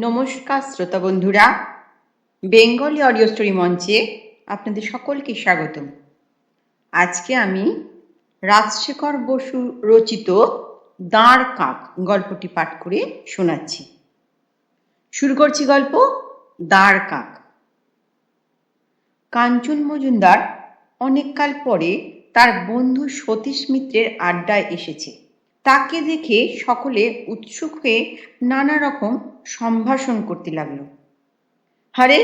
নমস্কার শ্রোতা বন্ধুরা, বেঙ্গলি অডিও স্টোরি মঞ্চে আপনাদের সকলকে স্বাগতম। আজকে আমি রাজশেখর বসু রচিত দাঁড় কাক গল্পটি পাঠ করে শোনাচ্ছি। শুরু করছি গল্প দাঁড় কাক। কাঞ্চন মজুমদার অনেককাল পরে তার বন্ধু সতীশ মিত্রের আড্ডায় এসেছে। তাকে দেখে সকলে উৎসুক হয়ে নানা রকম সম্ভাষণ করতে লাগলো। আরে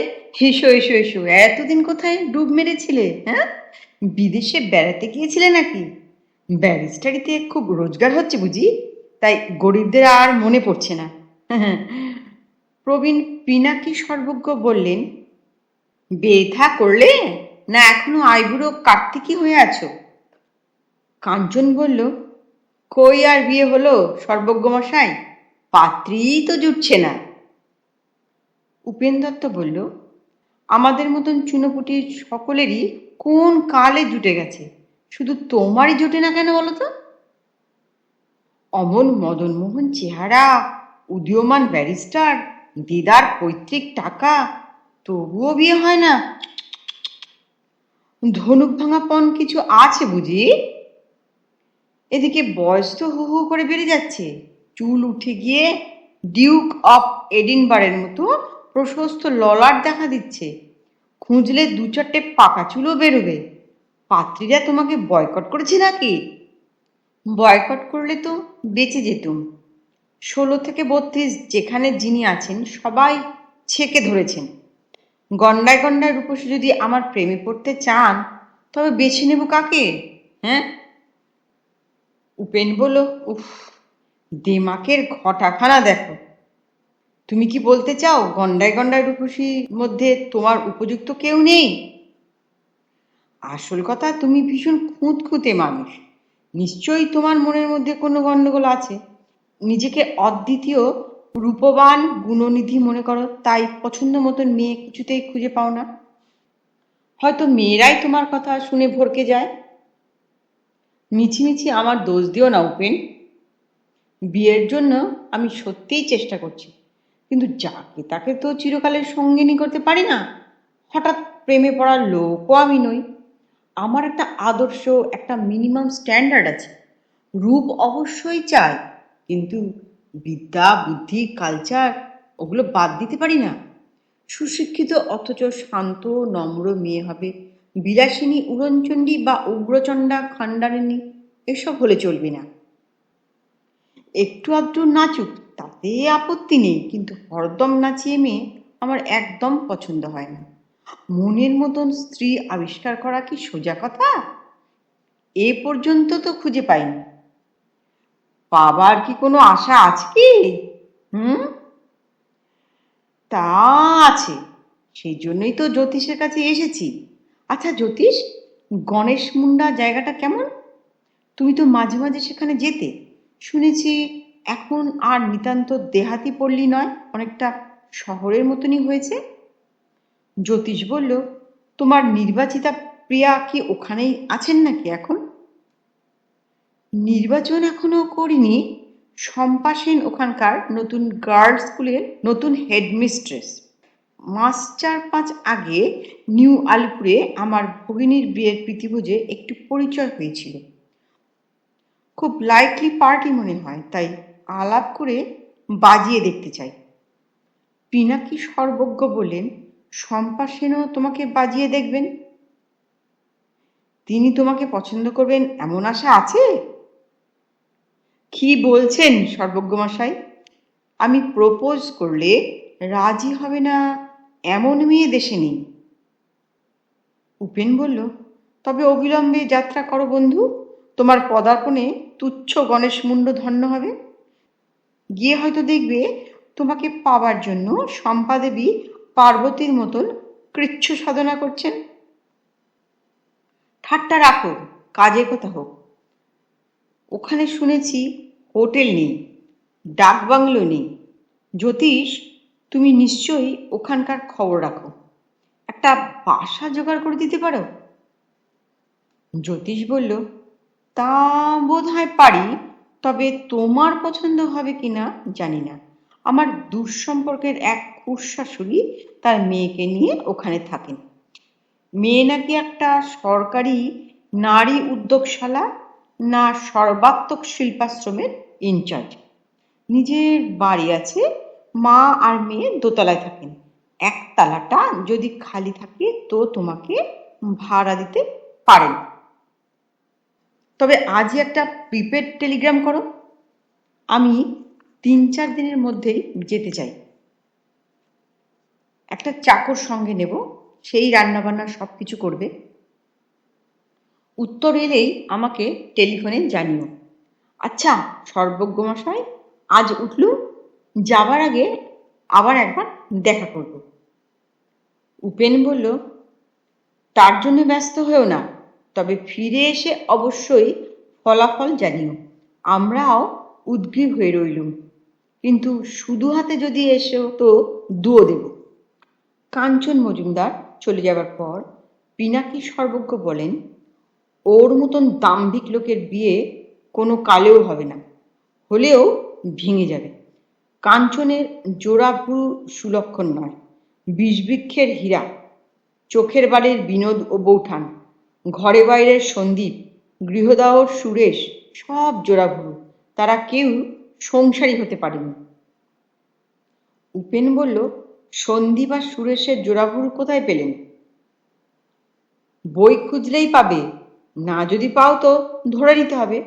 এসো এসো এসো, এতদিন কোথায় ডুব মেরেছিলে? হ্যাঁ, বিদেশে বেড়াতে গিয়েছিলে নাকি? ব্যারিস্টারিতে খুব রোজগার হচ্ছে বুঝি, তাই গরিবদের আর মনে পড়ছে না। প্রবীণ পিনাকি সর্বজ্ঞ বললেন, বেথা করলে না এখনো আইবুড়ো কার্তিকই হয়ে আছো? কাঞ্চন বলল, কই আর বিয়ে হলো সর্বজ্ঞ মশাই, পাত্রীই তো জুটছে না। উপেন দত্ত বলল, আমাদের মতন চুনোপুটি সকলেরই কোন কালে জুটে গেছে, শুধু তোমারই জোটে না কেন বলো তো? অমন মদনমোহন চেহারা, উদীয়মান ব্যারিস্টার, দিদার পৈতৃক টাকা, তবুও বিয়ে হয় না। ধনুক ভাঙাপন কিছু আছে বুঝি? এদিকে বয়স তো হু হু করে বেড়ে যাচ্ছে, চুল উঠে গিয়ে ডিউক অফ এডিনবারের মতো প্রশস্ত ললাট দেখা দিচ্ছে, খুঁজলে দু চারটে পাকা চুলও বেরোবে। পাত্রীরা তোমাকে বয়কট করেছে নাকি? বয়কট করলে তো বেঁচে যেতুম। 16 থেকে 32 যেখানে যিনি আছেন সবাই ছেকে ধরেছেন। গন্ডায় গন্ডায় রূপসী যদি আমার প্রেমে পড়তে চান, তবে বেছে নেব কাকে? হ্যাঁ? উপেন বলল, উফ, দেমাকের ঘটাখানা দেখো। তুমি কি বলতে চাও গন্ডায় গন্ডায় রূপসীর মধ্যে তোমার উপযুক্ত কেউ নেই? আসল কথা, তুমি ভীষণ খুঁতখুঁতে মানুষ, নিশ্চয়ই তোমার মনের মধ্যে কোনো গন্ডগোল আছে। নিজেকে অদ্বিতীয়, রূপবান, গুণনিধি মনে করো, তাই পছন্দ মতন মেয়ে কিছুতেই খুঁজে পাও না। হয়তো মেয়েরাই তোমার কথা শুনে ভরকে যায়। মিছিমিছি আমার দোষ দিও না উপেন। বিয়ের জন্য আমি সত্যিই চেষ্টা করছি, কিন্তু যাকে তাকে তো চিরকালের সঙ্গিনী করতে পারি না। হঠাৎ প্রেমে পড়ার লোকও আমি নই। আমার একটা আদর্শ, একটা মিনিমাম স্ট্যান্ডার্ড আছে। রূপ অবশ্যই চাই, কিন্তু বিদ্যা, বুদ্ধি, কালচার ওগুলো বাদ দিতে পারি না। সুশিক্ষিত অথচ শান্ত নম্র মেয়ে হবে, বিলাসিনী উড়নচণ্ডী বা উগ্রচণ্ডা খান্ডারিণী এসব হলে চলবে না। একটু আধটু নাচুক তাতে আপত্তি নেই, কিন্তু হরদম নাচিয়ে মেয়ে আমার একদম পছন্দ হয় না। মনের মতন স্ত্রী আবিষ্কার করা কি সোজা কথা? এ পর্যন্ত তো খুঁজে পাইনি। পাবার কি কোনো আশা আছে কি? হুম, তা আছে, সেই জন্যই তো জ্যোতিষের কাছে এসেছি। আচ্ছা জ্যোতিষ, গণেশ মুন্ডা জায়গাটা কেমন? তুমি তো মাঝে মাঝে সেখানে যেতে, শুনেছি এখন আর নিতান্ত দেহাতি পল্লী নয়, অনেকটা শহরের মতনই হয়েছে। জ্যোতিষ বলল, তোমার নির্বাচিতা প্রিয়া কি ওখানেই আছেন নাকি এখন? নির্বাচন এখনো করিনি। শম্পা সেন ওখানকার নতুন গার্লস স্কুলের নতুন হেডমিস্ট্রেস। মাস 4-5 আগে নিউ আলিপুরে আমার ভগিনীর বিয়ের প্রীতিভোজে একটু পরিচয় হয়েছিল। খুব লাইটলি পার্টি মনে হয়, তাই আলাপ করে বাজিয়ে দেখতে চাই। পিনাকি সর্বজ্ঞ বললেন, শম্পা সেনও তোমাকে বাজিয়ে দেখবেন? তিনি তোমাকে পছন্দ করবেন এমন আশা আছে? কি বলছেন সর্বজ্ঞ মশাই, আমি প্রপোজ করলে রাজি হবে না এমন মেয়ে দেশে নেই। উপেন বলল, তবে অবিলম্বে যাত্রা করো বন্ধু, তোমার পদার্পণে তুচ্ছ গণেশ মুন্ড ধন্য হবে। গিয়ে হয়তো দেখবে তোমাকে পাবার জন্য শম্পা দেবী পার্বতীর মতন কৃচ্ছ সাধনা করছেন। ঠাট্টা রাখো, কাজের কথা হোক। ওখানে শুনেছি হোটেল নেই, ডাক বাংলো নেই। জ্যোতিষ, তুমি নিশ্চয়ই ওখানকার খবর রাখো, একটা বাসা জোগাড় করে দিতে পারো? জ্যোতিষ বলল, তা বোধ হয় পারি, তবে তোমার পছন্দ হবে কিনা জানি না। আমার দুঃসম্পর্কের এক খুড়শাশুড়ি তার মেয়েকে নিয়ে ওখানে থাকেন। মেয়ে নাকি একটা সরকারি নারী উদ্যোগশালা না সর্বাত্মক শিল্পাশ্রমের ইনচার্জ। নিজের বাড়ি আছে, মা আর মেয়ে দোতলায় থাকেন। একতলাটা যদি খালি থাকে তো তোমাকে ভাড়া দিতে পারেন, তবে আজই একটা প্রিপেড টেলিগ্রাম করো। আমি 3-4 দিনের মধ্যেই যেতে চাই। একটা চাকর সঙ্গে নেব, সেই রান্নাবান্না সব কিছু করবে। উত্তর এলেই আমাকে টেলিফোনে জানিও। আচ্ছা সর্বজ্ঞ মশাই, আজ উঠলু, যাবার আগে আবার একবার দেখা করব। উপেন বলল, তার জন্য ব্যস্ত হয়েও না, তবে ফিরে এসে অবশ্যই ফলাফল জানিও। আমরাও উদগ্রীব হয়ে রইলুম, কিন্তু শুধু হাতে যদি এসেও তো দুও দেব। কাঞ্চন মজুমদার চলে যাবার পর পিনাকি সর্বজ্ঞ বলেন, ওর মতন দাম্ভিক লোকের বিয়ে কোনো কালেও হবে না, হলেও ভেঙে যাবে। কাঞ্চনের জোড়াভুরু সুলক্ষণ নয়, বিষবৃক্ষের হীরা, চোখের বালির বিনোদ ও বৌঠান, ঘরে বাইরের সন্দীপ, গৃহদাহর সুরেশ, সব জোড়াভুরু, তারা কেউ সংসারী হতে পারেনি। উপেন বলল, সন্দীপ আর সুরেশের জোড়াভুরু কোথায় পেলেন? বই খুঁজলেই পাবে, না যদি পাও তো ধরে নিতে হবে।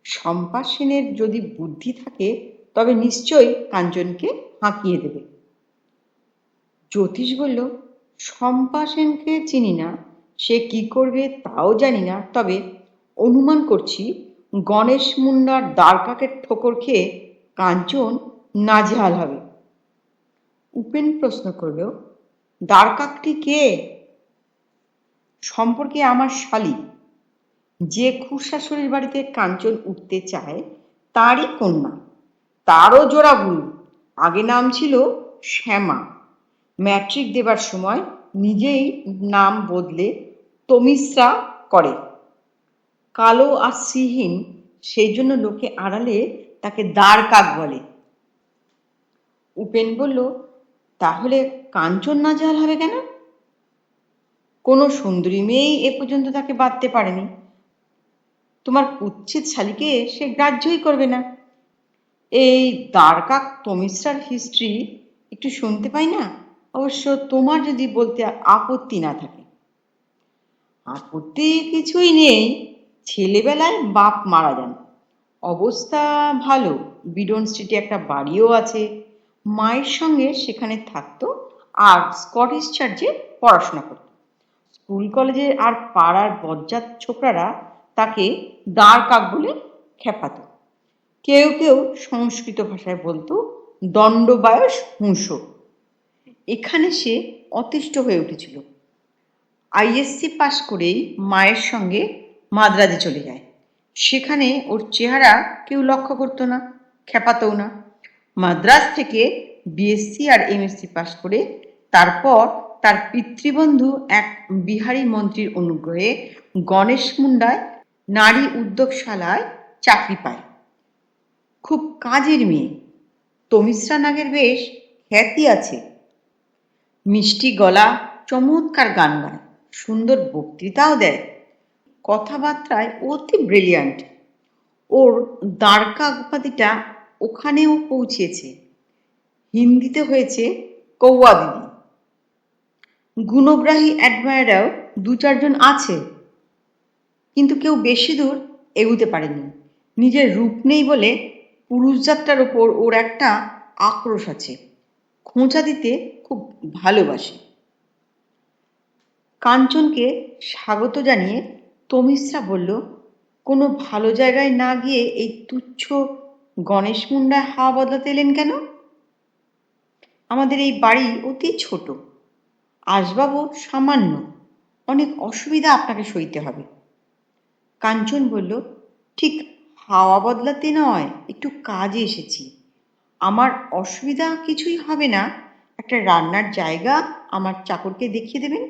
শম্পা সেনের যদি বুদ্ধি থাকে তবে নিশ্চয়ই কাঞ্চনকে হাঁকিয়ে দেবে। জ্যোতিষ বলল, শম্পা সেনকে চিনি না, সে কি করবে তাও জানি না, তবে অনুমান করছি গণেশ মুন্ডার দ্বারকাকের ঠোকর খেয়ে কাঞ্চন নাজেহাল হবে। উপেন প্রশ্ন করল, দ্বারকাকটি কে? সম্পর্কে আমার শালী, যে খুড়শাশুড়ির বাড়িতে কাঞ্চন উঠতে চায় তারই কন্যা, তারও জোড়াভুরু। আগে নাম ছিল শ্যামা, ম্যাট্রিক দেবার সময় নিজেই নাম বদলে তমিশ্রা করে। কালো আর শ্রীহীন, সেই জন্য লোকে আড়ালে তাকে দ্বারকাক বলে। উপেন বলল, তাহলে কাঞ্চন নাজেহাল হবে কেন? কোনো সুন্দরী মেয়েই এ পর্যন্ত তাকে বাঁধতে পারেনি। তোমার কুৎসিত শালীকে সে গ্রাহ্যই করবে না। এই দ্বারকাক তমিশ্রার হিস্ট্রি একটু শুনতে পাই না? অবশ্য তোমার যদি বলতে আপত্তি না থাকে। আপত্তি কিছুই নেই, ছেলেবেলায় বাপ মারা যান, অবস্থা ভালো, বিডন স্ট্রিটে একটা বাড়িও আছে, মায়ের সঙ্গে সেখানে থাকতো আর স্কটিশ চার্চে পড়াশোনা করত। স্কুল কলেজে আর পাড়ার বজ্জাত ছোকরারা তাকে দ্বারকাক বলে খেপাতো। কেউ কেউ সংস্কৃত ভাষায় বলতো দণ্ডবায়স হুঁস। এখানে সে অতিষ্ঠ হয়ে উঠেছিল। আইএসসি পাশ করেই মায়ের সঙ্গে মাদ্রাজে চলে যায়। সেখানে ওর চেহারা কেউ লক্ষ্য করতো না, খেপাতও না। মাদ্রাজ থেকে বিএসসি আর এমএসসি পাশ করে তারপর তার পিতৃবন্ধু এক বিহারী মন্ত্রীর অনুগ্রহে গণেশ মুন্ডায় নারী উদ্যোগশালায় চাকরি পায়। খুব কাজের মেয়ে, তমিশ্রা নাগের বেশ খ্যাতি আছে। মিষ্টি গলা, চমৎকার গান গায়, সুন্দর বক্তৃতাও দেয়, কথাবার্তায় অতি ব্রিলিয়ান্ট। ওর দ্বারকা উপাধিটা ওখানেও পৌঁছেছে, হিন্দিতে হয়েছে কৌয়া দিদি। গুণগ্রাহী অ্যাডমায়ারাও 2-4 জন আছে, কিন্তু কেউ বেশি দূর এগুতে পারেনি। নিজের রূপ নেই বলে পুরুষযাত্রার ওপর ওর একটা আক্রোশ আছে, খোঁচা দিতে খুব ভালোবাসে। কাঞ্চনকে স্বাগত জানিয়ে তমিশ্রা বলল, কোনো ভালো জায়গায় না গিয়ে এই তুচ্ছ গণেশ মুন্ডায় হাওয়া বদলাতে এলেন কেন? আমাদের এই বাড়ি অতি ছোট, আসবাবও সামান্য, অনেক অসুবিধা আপনাকে সইতে হবে। কাঞ্চন বলল, ঠিক হাওয়া বদলাতে নয়, একটু কাজে এসেছি। আমার অসুবিধা কিছুই হবে না, একটা রান্নার জায়গা আমার চাকরকে দেখিয়ে দেবেন,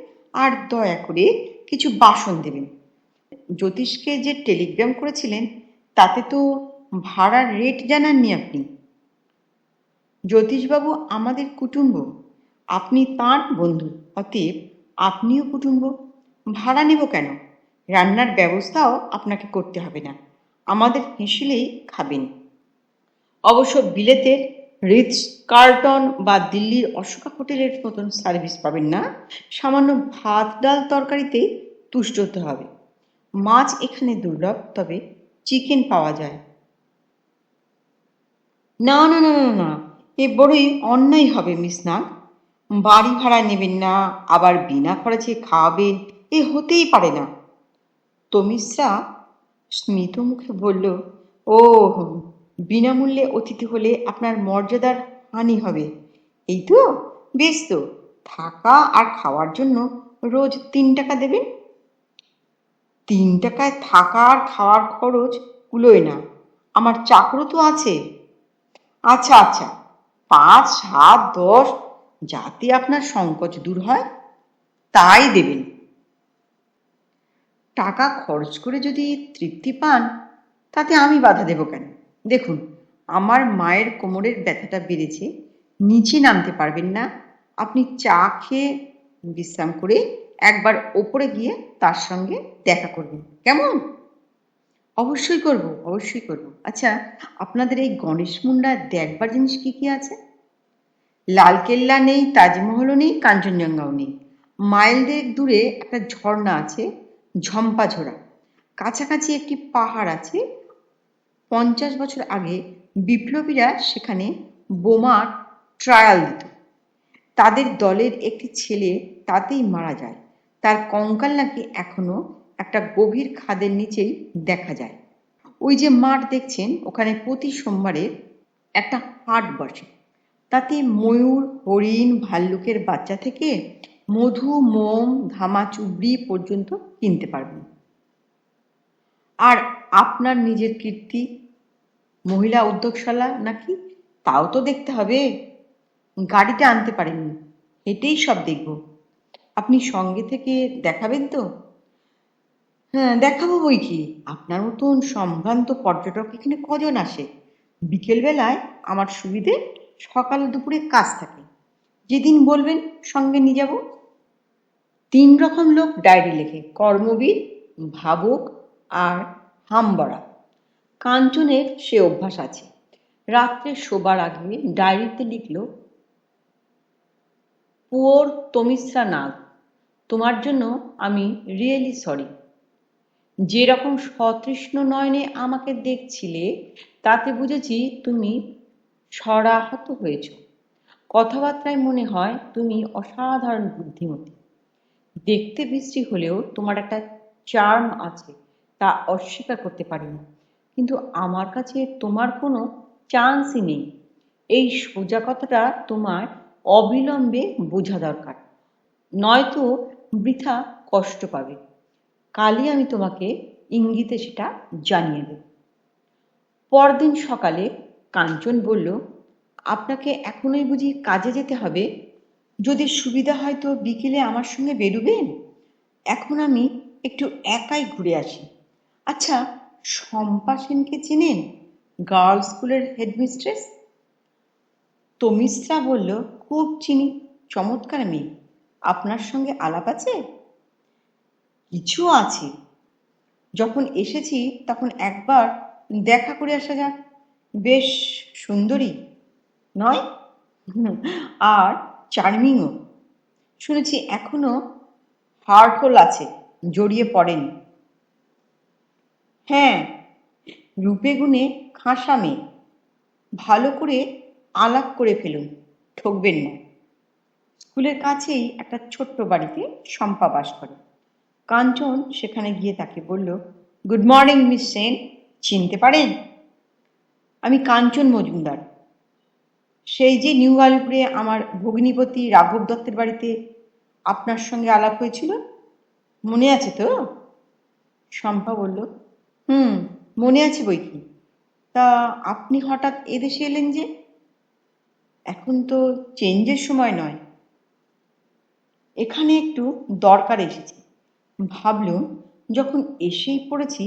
আর দয়া করে কিছু বাসন দেবেন। জ্যোতিষকে যে টেলিগ্রাম করেছিলেন তাতে তো ভাড়ার রেট জানাননি আপনি। জ্যোতিষবাবু আমাদের কুটুম্ব, আপনি তাঁর বন্ধু, অতএব আপনিও কুটুম্ব। ভাড়া নেব কেন? রান্নার ব্যবস্থাও আপনাকে করতে হবে না, আমাদের হেসেলেই খাবেন। অবশ্য বিলেতের রিটস কার্লটন বা দিল্লির অশোকা হোটেলের মতন সার্ভিস পাবেন না, সামান্য ভাত ডাল তরকারিতেই তুষ্ট হতে হবে। মাছ এখানে দুর্লভ, তবে চিকেন পাওয়া যায়। না না না না না, এ বড়ই অন্যায় হবে মিস নাগ। বাড়ি ভাড়া নেবেন না, আবার বিনা খরচে খাওয়াবেন, এ হতেই পারে না। তমিশ্রা স্মিত মুখে বলল, ও, বিনামূল্যে অতিথি হলে আপনার মর্যাদার হানি হবে, এই তো? বেশ তো, থাকা আর খাওয়ার জন্য রোজ 3 টাকা দেবেন। 3 টাকায় থাকা আর খাওয়ার খরচ কুলোয় না, আমার চাকরও তো আছে। আচ্ছা আচ্ছা, 5, 7, 10, যাতে আপনার সংকোচ দূর হয় তাই দেবেন। টাকা খরচ করে যদি তৃপ্তি পান, তাতে আমি বাধা দেব কেন? দেখুন, আমার মায়ের কোমরের ব্যথাটা বেড়েছে, নিচে নামতে পারবেন না, আপনি চা খেয়ে বিশ্রাম করে একবার ওপরে গিয়ে তার সঙ্গে দেখা করবেন, কেমন? অবশ্যই করব, অবশ্যই করব। আচ্ছা, আপনাদের এই গণেশ মুন্ডা দেখবার জিনিস কি কি আছে? লালকেল্লা নেই, তাজমহলও নেই, কাঞ্চনজঙ্ঘাও নেই। মাইল 2 দূরে একটা ঝর্ণা আছে, ঝম্পাঝোরা। কাছাকাছি একটি পাহাড় আছে। 50 বছর আগে বিপ্লবীরা সেখানে বোমার ট্রায়াল দিত। তাদের দলের একটি ছেলে তাতেই মারা যায়। তার কঙ্কাল নাকি এখনো একটা গভীর খাদের নিচেই দেখা যায়। ওই যে মাঠ দেখছেন, ওখানে প্রতি সোমবারে একটা হাট বসে। তাতে ময়ূর, হরিণ, ভাল্লুকের বাচ্চা থেকে মধু, মোম, ধামা চুবড়ি পর্যন্ত কিনতে পারবেন। আর আপনার নিজের কীর্তি, মহিলা উদ্যোগশালা নাকি, তাও তো দেখতে হবে। গাড়িটা আনতে পারেননি, হেঁটেই সব দেখব। আপনি সঙ্গে থেকে দেখাবেন তো? হ্যাঁ, দেখাবো বই কি। আপনার মতন সম্ভ্রান্ত পর্যটক এখানে কজন আসে? বিকেলবেলায় আমার সুবিধে, সকাল দুপুরে কাজ থাকে। যেদিন বলবেন সঙ্গে নিয়ে যাব। 3 রকম লোক ডায়েরি লেখে, কর্মবীর, ভাবুক আর হামবড়া। কাঞ্চনের সে অভ্যাস আছে। রাত্রে শোবার আগে ডায়েরিতে লিখল, পুয়োর তমিশ্রা নাগ, তোমার জন্য আমি রিয়েলি সরি। যেরকম সতৃষ্ণ নয়নে আমাকে দেখছিলে, তাতে বুঝেছি তুমি সরাহত হয়েছ। কথাবার্তায় মনে হয় তুমি অসাধারণ বুদ্ধিমতী। দেখতে বিশ্রী হলেও তোমার একটা চার্ম আছে, তা অস্বীকার করতে পারি না। কিন্তু আমার কাছে তোমার কোনো চান্সই নেই। এই সোজা কথাটা তোমার অবিলম্বে বোঝা দরকার, নয়তো বৃথা কষ্ট পাবে। কালই আমি তোমাকে ইঙ্গিতে সেটা জানিয়ে দেব। পরদিন সকালে কাঞ্চন বলল, আপনাকে এখনই বুঝি কাজে যেতে হবে? যদি সুবিধা হয় তো বিকেলে আমার সঙ্গে বেরুবেন? এখন আমি একটু একাই ঘুরে আসি। আচ্ছা, শম্পা সেনকে চেনেন? গার্লস স্কুলের হেডমিস্ট্রেস। তমিশ্রা বলল, খুব চিনি, চমৎকার মেয়ে। আপনার সঙ্গে আলাপ আছে? কিছু আছে। যখন এসেছি তখন একবার দেখা করে আসা যাক। বেশ সুন্দরী নয়? আর চার্মিংও। শুনেছি এখনো হার্ট হোল আছে, জড়িয়ে পড়েনি। হ্যাঁ, রূপে গুণে খাসা মেয়ে। ভালো করে আলাপ করে ফেলুন, ঠকবেন না। স্কুলের কাছেই একটা ছোট্ট বাড়িতে শম্পা বাস করে। কাঞ্চন সেখানে গিয়ে তাকে বলল, গুড মর্নিং মিস সেন, চিনতে পারেন? আমি কাঞ্চন মজুমদার। সেই যে নিউ আলিপুরে আমার ভগ্নিপতি রাঘব দত্তের বাড়িতে আপনার সঙ্গে আলাপ হয়েছিল, মনে আছে তো? শম্পা বলল, হুম, মনে আছে বই কি। তা আপনি হঠাৎ এদেশে এলেন যে? এখন তো চেঞ্জের সময় নয়। এখানে একটু দরকার এসেছি। ভাবলুম যখন এসেই পড়েছি,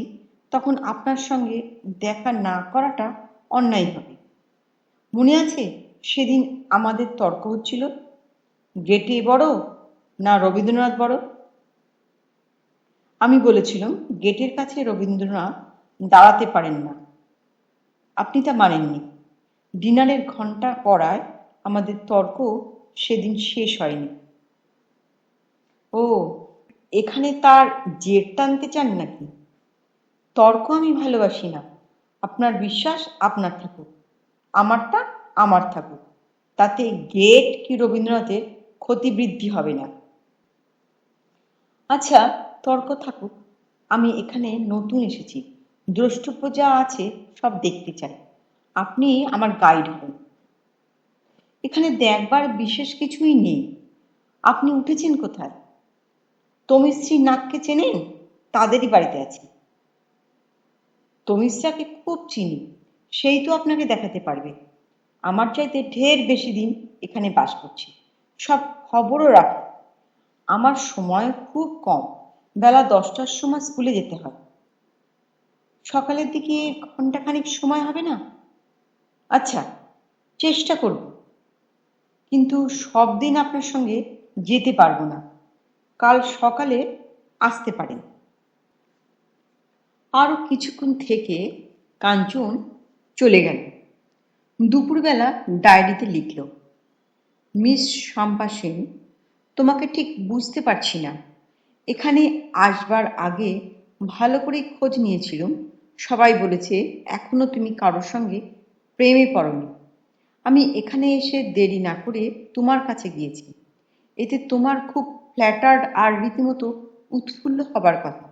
তখন আপনার সঙ্গে দেখা না করাটা অন্যায় হবে। মনে আছে সেদিন আমাদের তর্ক হচ্ছিল, গেটে বড় না রবীন্দ্রনাথ বড়। আমি বলেছিলাম গেটের কাছে রবীন্দ্রনাথ দাঁড়াতে পারেন না। আপনি তা মানেননি। ডিনারের ঘন্টা পড়ায় আমাদের তর্ক সেদিন শেষ হয়নি। ও, এখানে তার জের টানতে চান নাকি? তর্ক আমি ভালোবাসি না। আপনার বিশ্বাস আপনার থাকুক, আমারটা আমার থাকুক। তাতে গেট কি রবীন্দ্রনাথের ক্ষতি বৃদ্ধি হবে না। আচ্ছা, তর্ক থাকুক। আমি এখানে নতুন এসেছি, দ্রষ্টব্য যা আছে সব দেখতে চাই। আপনি আমার গাইড হন। এখানে দেখবার বিশেষ কিছুই নেই। আপনি উঠেছেন কোথায়? তমিশ্রী নাককে চেনেন? তাদেরই বাড়িতে আছি। তমিশ্রাকে খুব চিনি, সেই তো আপনাকে দেখাতে পারবে। আমার চাইতে ঢের বেশি দিন এখানে বাস করছি, সব খবরও রাখে। আমার সময় খুব কম, বেলা 10টার সময় স্কুলে যেতে হয়। সকালের দিকে ঘন্টাখানিক সময় হবে না? আচ্ছা, চেষ্টা করব, কিন্তু সব দিন আপনার সঙ্গে যেতে পারবো না। কাল সকালে আসতে পারেন। আরও কিছুক্ষণ থেকে কাঞ্চন চলে গেল। দুপুরবেলা ডায়েরিতে লিখল, মিস শম্পা সেন, তোমাকে ঠিক বুঝতে পারছি না। এখানে আসবার আগে ভালো করে খোঁজ নিয়েছিলাম। সবাই বলেছে এখনো তুমি কারোর সঙ্গে প্রেমে পড়নি। আমি এখানে এসে দেরি না করে তোমার কাছে গিয়েছি। এতে তোমার খুব ফ্ল্যাটার্ড আর রীতিমতো উৎফুল্ল হবার কথা।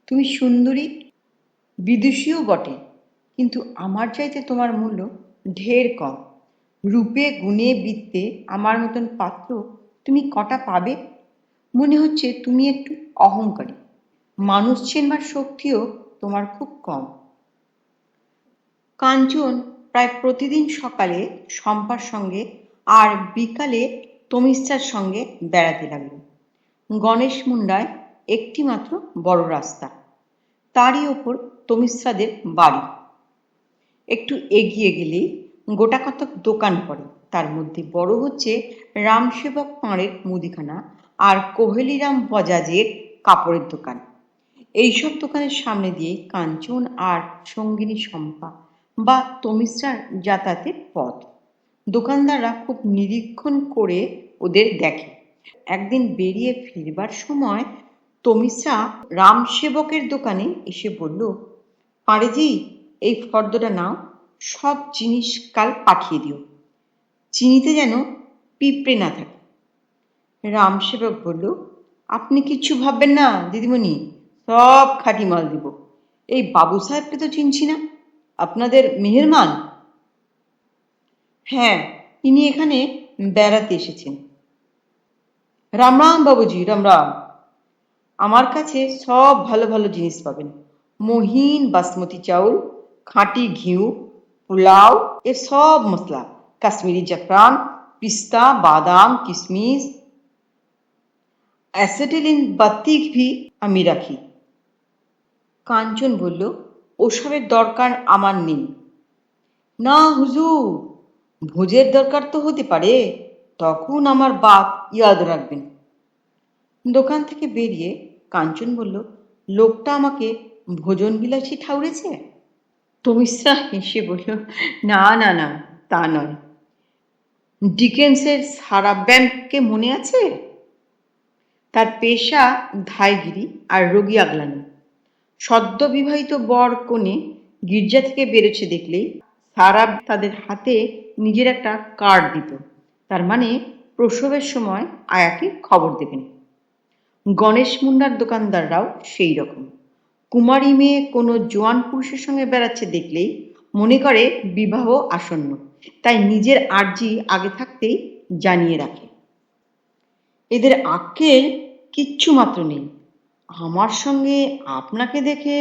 তুমি সুন্দরী, বিদুষীও বটে, কিন্তু আমার চাইতে তোমার মূল্য ঢের কম। রূপে গুণে বিত্তে আমার মতন পাত্র তুমি কটা পাবে? মনে হচ্ছে তুমি একটু অহংকারী। মানুষ চেনবার শক্তিও তোমার খুব কম। কাঞ্চন প্রায় প্রতিদিন সকালে শম্পার সঙ্গে আর বিকালে তমিশ্রার সঙ্গে বেড়াতে লাগল। গণেশ মুন্ডায় একটি মাত্র বড় রাস্তা, তারই ওপর তমিশ্রাদের বাড়ি। একটু এগিয়ে গেলেই গোটা কতক দোকান পড়ে। তার মধ্যে বড় হচ্ছে রামসেবক পাঁড়ের মুদিখানা আর কোহেলিরাম বজাজের কাপড়ের দোকান। এইসব দোকানের সামনে দিয়ে কাঞ্চন আর সঙ্গিনী শম্পা বা তমিশ্রার যাতায়াতের পথ। দোকানদাররা খুব নিরীক্ষণ করে ওদের দেখে। একদিন বেরিয়ে ফিরবার সময় তমিশ্রা রামসেবকের দোকানে এসে বলল, পাঁড়েজি, এই ফর্দটা নাও, সব জিনিস কাল পাঠিয়ে দিও। চিনিতে যেন পিঁপড়ে না থাকে। রামসেবক বলল, আপনি কিচ্ছু ভাববেন না দিদিমণি, সব খাঁটি মাল দিব। এই বাবু সাহেবকে তো চিনছি না, আপনাদের মেহেরমান? হ্যাঁ, ইনি এখানে বেড়াতে এসেছেন। রাম রাম বাবুজি, রাম রাম। আমার কাছে সব ভালো ভালো জিনিস পাবেন। মহিন বাসমতি চাউল, খাঁটি ঘিউ, পোলাও এর সব মশলা, কাশ্মীরি জাফরান, পিস্তা, বাদাম, কিশমিশ, অ্যাসেটিলিন বাতিক ভি আমি রাখি। কাঞ্চন বলল, ওসবের দরকার আমার নেই। না হুজুর, ভোজের দরকার তো হতে পারে, তখন আমার বাপ ইয়াদ রাখবেন। দোকান থেকে বেরিয়ে কাঞ্চন বলল, লোকটা আমাকে ভোজন বিলাসী ঠাউরেছে? তমিশ্রা হেসে বলল, না না না, তা নয়। ডিকেন্সের সারা ব্যাংককে মনে আছে? তার পেশা ধাইগিরি আর রোগী আগলানো। সদ্য বিবাহিত বর কনে গির্জা থেকে বেরোচ্ছে দেখলেই সারা তাদের হাতে নিজের একটা কার্ড দিত, তার মানে প্রসবের সময় আয়াকে খবর দেবেন। গণেশ মুন্ডার দোকানদাররাও সেই রকম। কুমারী মেয়ে কোনো জোয়ান পুরুষের সঙ্গে বেড়াচ্ছে দেখলেই মনে করে বিবাহ আসন্ন, তাই নিজের আর্জি আগে থাকতেই জানিয়ে রাখে। এদের আক্কেল কিচ্ছু মাত্র নেই। আমার সঙ্গে আপনাকে দেখে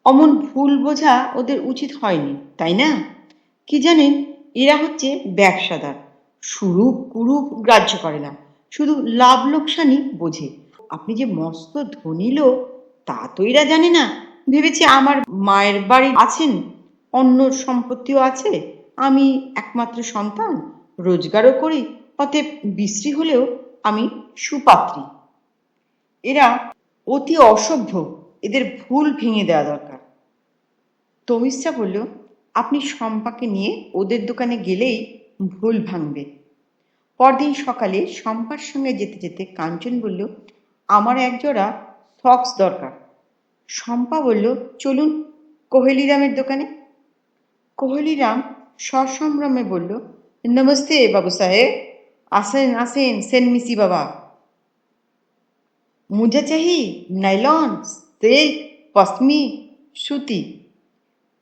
অমন ভুল বোঝা ওদের উচিত হয়নি, তাই না? কি জানেন, এরা হচ্ছে ব্যবসাদার, সুরূপ কুরূপ গ্রাহ্য করে না, শুধু লাভ লোকসানই বোঝে। আপনি যে মস্ত ধনী লোক তা তো এরা জানে না। ভেবেছে আমার মায়ের বাড়ি আছেন, অন্য সম্পত্তিও আছে, আমি একমাত্র সন্তান, রোজগারও করি, অতএব বিশ্রী হলেও আমি সুপাত্রী। এরা অতি অসভ্য, এদের ভুল ভেঙে দেওয়া দরকার। তমিশ্রা বলল, আপনি শম্পাকে নিয়ে ওদের দোকানে গেলেই ভুল ভাঙবে। পরদিন সকালে শম্পার সঙ্গে যেতে যেতে কাঞ্চন বলল, আমার একজোড়া সক্স দরকার। শম্পা বলল, চলুন কোহেলিরামের দোকানে। কোহেলিরাম সসম্ভ্রমে বলল, নমস্তে বাবু সাহেব, আসেন আসেন সেন মিসি বাবা। মুঝে চাহি নাইলন, সিল্ক, পশমি, সুতি।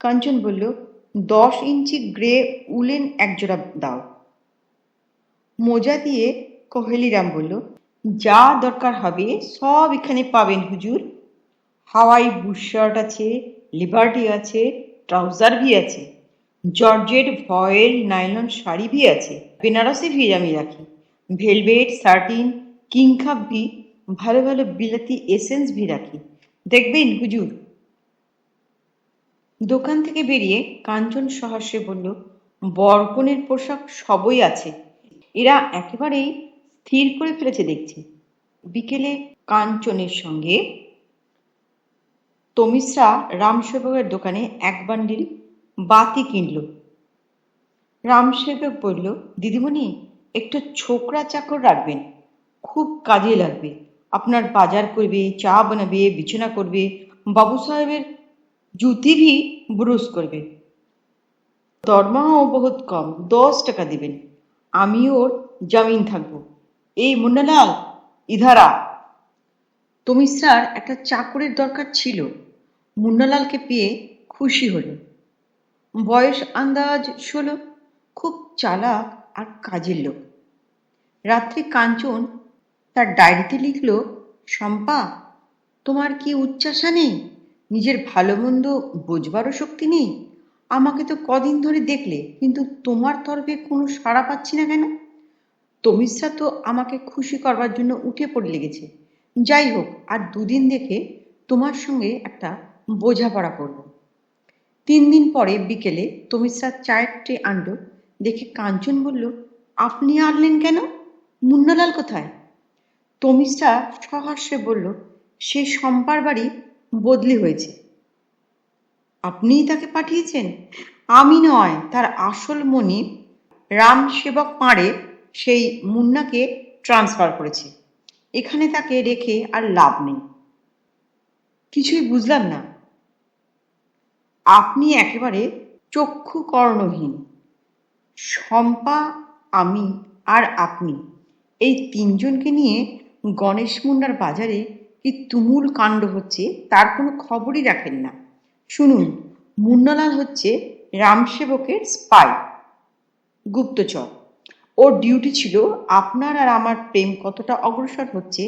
কাঞ্চন বলল, 10 ইঞ্চি গ্রে উলেন একজোড়া দাও। মোজা দিয়ে কোহেলিরাম বলল, যা দরকার হবে সব এখানে পাবেন হুজুর। হাওয়াই বুশশার্ট আছে, লিবার্টি আছে, ট্রাউজার ভি আছে, জর্জেট ভয়েল নাইলন শাড়ি ভি আছে, বেনারসি ভি আমি রাখি, ভেলভেট সার্টিন কিংখাব ভি, ভালো ভালো বিলাতি এসেন্স ভি রাখি, দেখবেন হুজুর। দোকান থেকে বেরিয়ে কাঞ্চন সহাস্যে বলল, বরকনের পোশাক সবই আছে, এরা একেবারেই স্থির করে ফেলেছে দেখছি। বিকেলে কাঞ্চনের সঙ্গে তমিশ্রা রামসেবকের দোকানে এক বান্ডিল বাতি কিনল। রামসেবক বলল, দিদিমণি একটু ছোকরা চাকর রাখবেন, খুব কাজে লাগবে। আপনার বাজার করবে, চা বানাবে, বিছানা করবে, বাবু সাহেবের জুতি ভি ব্রুশ করবে। দরমাও বহুত কম, 10 টাকা দিবেন, আমি ওর জামিন থাকবো। এই মুন্নালাল, ইধারা। তমিশ্রার একটা চাকরের দরকার ছিল। মুন্নালালকে পেয়ে খুশি হল। বয়স আন্দাজ 16, খুব চালাক আর কাজের লোক। রাত্রে কাঞ্চন তার ডায়েরিতে লিখল, শম্পা, তোমার কি উচ্চাশা নেই? নিজের ভালো মন্দ বোঝবারও শক্তি নেই? আমাকে তো কদিন ধরে দেখলে, কিন্তু তোমার তরফে কোনো সাড়া পাচ্ছি না কেন? তমিশ্রা তো আমাকে খুশি করবার জন্য উঠে পড়ে লেগেছে। যাই হোক, আর 2 দিন দেখে তোমার সঙ্গে একটা বোঝাপড়া করব। 3 দিন পরে বিকেলে তমিশ্রা চায়ের ট্রে আনলো। দেখে কাঞ্চন বলল, আপনি আনলেন কেন? মুন্নালাল কোথায়? তমিশ্রা সহাস্যে বলল, সে শম্পার বাড়ি বদলি হয়েছে। আপনিই তাকে পাঠিয়েছেন? আমি নয়, তার আসল মনিব রামসেবক পাড়ে সেই মুন্নাকে ট্রান্সফার করেছে। এখানে তাকে রেখে আর লাভ নেই। কিছুই বুঝলাম না। আপনি একেবারে চক্ষু কর্ণহীন। শম্পা, আমি আর আপনি, এই 3জনকে নিয়ে গণেশ মুন্ডার বাজারে কি তুমুল কাণ্ড হচ্ছে তার কোনো খবরই রাখেন না। শুনুন, মুন্নালাল হচ্ছে রামসেবকের স্পাই, গুপ্তচর। ওর ডিউটি ছিল আপনার আর আমার প্রেম কতটা অগ্রসর হচ্ছে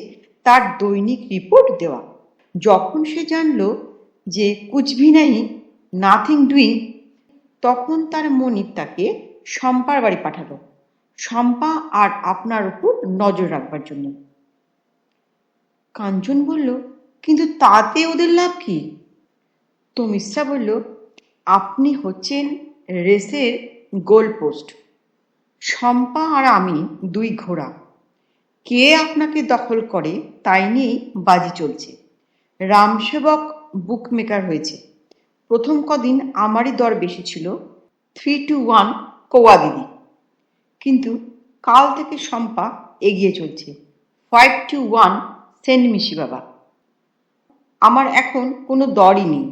তার দৈনিক রিপোর্ট দেওয়া। যখন সে জানল যে কুছ ভি নাহি, নাথিং ডুইং, তখন তার মনিব তাকে শম্পার বাড়ি পাঠালো, শম্পা আর আপনার উপর নজর রাখবার জন্য। কাঞ্চন বলল, কিন্তু তাতে ওদের লাভ কি? তমিশ্রা বলল, আপনি হচ্ছেন রেসের গোলপোস্ট, শম্পা আর আমি 2 ঘোড়া। কে আপনাকে দখল করে তাই নিয়েই বাজি চলছে। রামসেবক বুকমেকার হয়েছে। প্রথম কদিন আমারই দর বেশি ছিল, 3-1 কৌয়া দিদি, কিন্তু কাল থেকে শম্পা এগিয়ে চলছে, 5-1 সেন্ট মিশি বাবা। আমার এখন কোনো দরই নেই।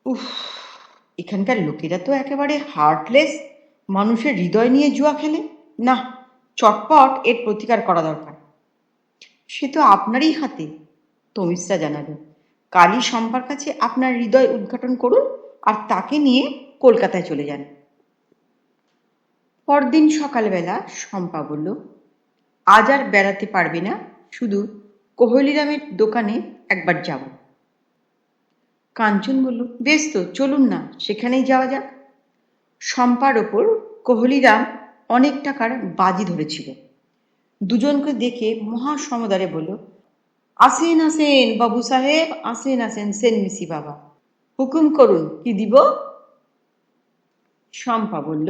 উফ, এখানকার লোকেরা তো একেবারে হার্টলেস, মানুষের হৃদয় নিয়ে জুয়া খেলে। না, চটপট এর প্রতিকার করা দরকার। সে তো আপনারই হাতে, তমিশ্রা জানালো। কালই শম্পার কাছে আপনার হৃদয় উদ্ঘাটন করুন আর তাকে নিয়ে কলকাতায় চলে যান। পরদিন সকালবেলা শম্পা বলল, আজ আর বেড়াতে পারবে না, শুধু কোহলিরামের দোকানে একবার যাব। কাঞ্চন বলল, বেশ তো, চলুন না, সেখানেই যাওয়া যাক। শম্পার ওপর কোহলিরাম অনেক টাকার বাজি ধরেছিল। দুজনকে দেখে মহা সমদারে বলল, আসেন আসেন বাবু সাহেব, আসেন আসেন সেন মিসি বাবা, হুকুম করুন, কি দিব? শম্পা বলল,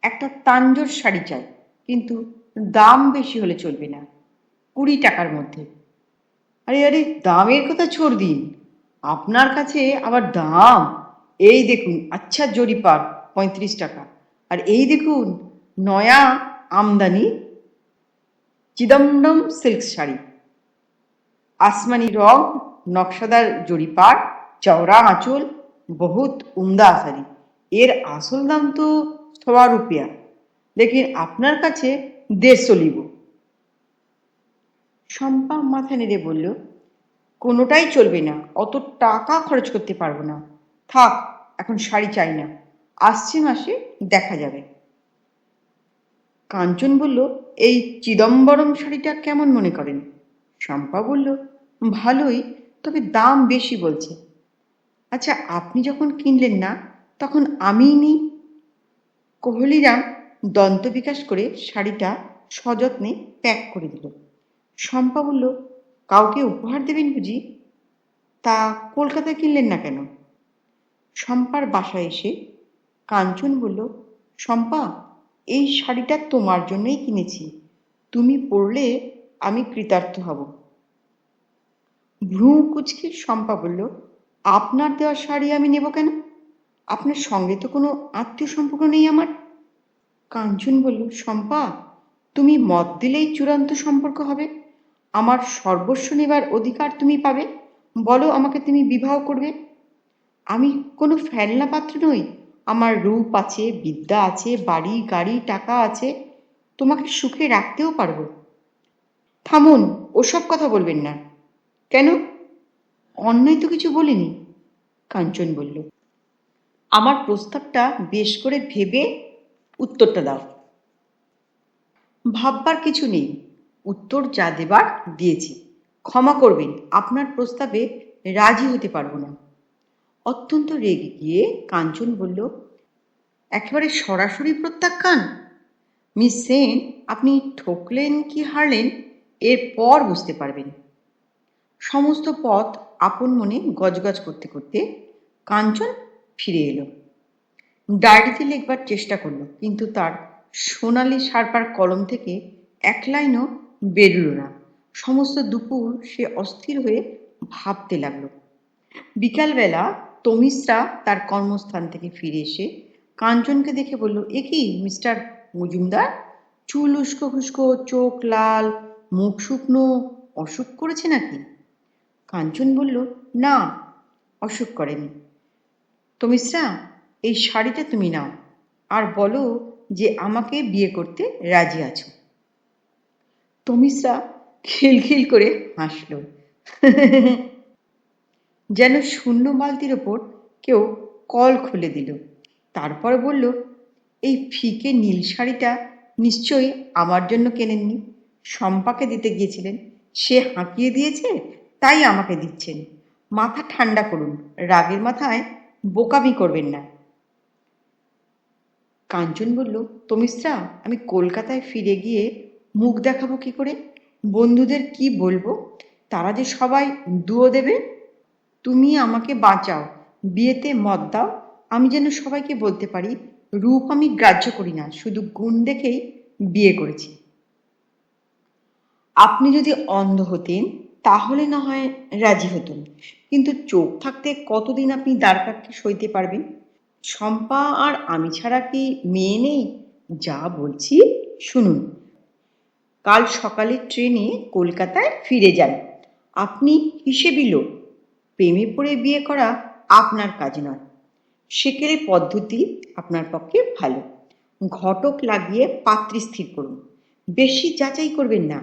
একটা তাঞ্জোর শাড়ি চাই, কিন্তু দাম বেশি হলে চলবে না, 20 টাকার মধ্যে। আরে আরে, দামের কথা छोड़ দিন, আপনার কাছে আবার দাম? এই দেখুন, আচ্ছা জরিপার 35 টাকা। আর এই দেখুন, নয়া আমদানি চিদম্বরম সিল্ক শাড়ি, আসমানি রং, নকশাদার জরিপার, চওড়া আঁচল, বহুত উমদা শাড়ি। এর আসল দাম তো 100 রুপিয়া, লেকিন আপনার কাছে 150 লিব। শম্পা মাথা নেড়ে বলল, কোনোটাই চলবে না, অত টাকা খরচ করতে পারবো না। থাক, এখন শাড়ি চাই না, আসছে মাসে দেখা যাবে। কাঞ্চন বলল, এই চিদম্বরম শাড়িটা কেমন মনে করেন? শম্পা বলল, ভালোই, তবে দাম বেশি বলছে। আচ্ছা, আপনি যখন কিনলেন না, তখন আমিই নিই। কোহলিরাম দন্তবিকাশ করে শাড়িটা সযত্নে প্যাক করে দিল। শম্পা বলল, কাউকে উপহার দেবেন বুঝি? তা কলকাতায় কিনলেন না কেন? শম্পার বাসায় এসে কাঞ্চন বলল, শম্পা, এই শাড়িটা তোমার জন্যই কিনেছি, তুমি পরলে আমি কৃতার্থ হব। ভ্রু কুচকে শম্পা বলল, আপনার দেওয়া শাড়ি আমি নেব কেন? আপনার সঙ্গে তো কোনো আত্মীয় সম্পর্ক নেই আমার। কাঞ্চন বলল, শম্পা, তুমি মত দিলেই চূড়ান্ত সম্পর্ক হবে। আমার সর্বস্ব নেবার অধিকার তুমি পাবে। বলো, আমাকে তুমি বিবাহ করবে। আমি কোনো ফেলনা পাত্র নই, আমার রূপ আছে, বিদ্যা আছে, বাড়ি গাড়ি টাকা আছে, তোমাকে সুখে রাখতেও পারবো। থামুন, ওসব কথা বলবেন না। কেন? অন্যায় তো কিছু বলিনি। কাঞ্চন বলল, আমার প্রস্তাবটা বেশ করে ভেবে উত্তরটা দাও। ভাববার কিছু নেই, উত্তর যা দেবার দিয়েছি। ক্ষমা করবেন, আপনার প্রস্তাবে রাজি হতে পারবো না। অত্যন্ত রেগে গিয়ে কাঞ্চন বলল, একেবারে সরাসরি প্রত্যাখ্যান? মিস সেন, আপনি ঠকলেন কি হারলেন এরপর বুঝতে পারবেন। সমস্ত পথ আপন মনে গজগজ করতে করতে কাঞ্চন ফিরে এলো। ডায়েরিতে লিখবার চেষ্টা করলো, কিন্তু তার সোনালি শার্পার কলম থেকে এক লাইনও বেরুলো না। সমস্ত দুপুর সে অস্থির হয়ে ভাবতে লাগলো। বিকালবেলা তমিশ্রা তার কর্মস্থান থেকে ফিরে এসে কাঞ্চনকে দেখে বলল, এ কি মিস্টার মজুমদার, চুল উস্কো খুস্কো, চোখ লাল, মুখ শুকনো, অসুখ করেছে নাকি? কাঞ্চন বলল, না, অসুখ করেনি। তমিশ্রা, এই শাড়িটা তুমি নাও, আর বলো যে আমাকে বিয়ে করতে রাজি আছো। তমিশ্রা খিলখিল করে হাসল, যেন শূন্য বালতির ওপর কেউ কল খুলে দিল। তারপর বলল, এই ফিকে নীল শাড়িটা নিশ্চয়ই আমার জন্য কেনেননি, শম্পাকে দিতে গিয়েছিলেন, সে হাঁকিয়ে দিয়েছে, তাই আমাকে দিচ্ছেন। মাথা ঠান্ডা করুন, রাগের মাথায় বোকামি করবেন না। কাঞ্চন বলল, তমিশ্রা, আমি কলকাতায় ফিরে গিয়ে মুখ দেখাবো কি করে? বন্ধুদের কি বলবো? তারা যে সবাই দুয়ো দেবে। তুমি আমাকে বাঁচাও, বিয়েতে মত দাও, আমি যেন সবাইকে বলতে পারি রূপ আমি গ্রাহ্য করি না, শুধু গুণ দেখেই বিয়ে করেছি। আপনি যদি অন্ধ হতেন তাহলে না হয় রাজি হতুন, কিন্তু চোখ থাকতে কতদিন আপনি দ্বারকাকে সইতে পারবেন? শম্পা আর আমি ছাড়া কি মেয়ে নেই? যা বলছি শুনুন, কাল সকালে ট্রেনে কলকাতায় ফিরে যান। আপনি হিসেবি লোক, প্রেমে পড়ে বিয়ে করা আপনার কাজ নয়। সেকেলে পদ্ধতি আপনার পক্ষে ভালো। ঘটক লাগিয়ে পাত্রী স্থির করুন, বেশি যাচাই করবেন না।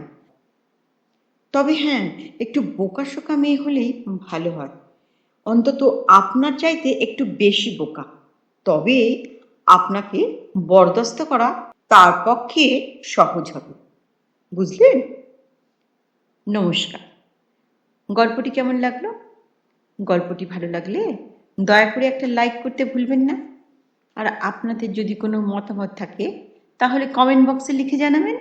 তবে হ্যাঁ, একটু বোকাশোকা মেয়ে হলেই ভালো হয়, অন্তত আপনার চাইতে একটু বেশি বোকা। তবে আপনাকে বরদাস্ত করা তার পক্ষে সহজ হবে, বুঝলেন? নমস্কার। গল্পটি কেমন লাগলো? গল্পটি ভালো লাগলে দয়া করে একটা লাইক করতে ভুলবেন না। আর আপনাদের যদি কোনো মতামত থাকে তাহলে কমেন্ট বক্সে লিখে জানাবেন।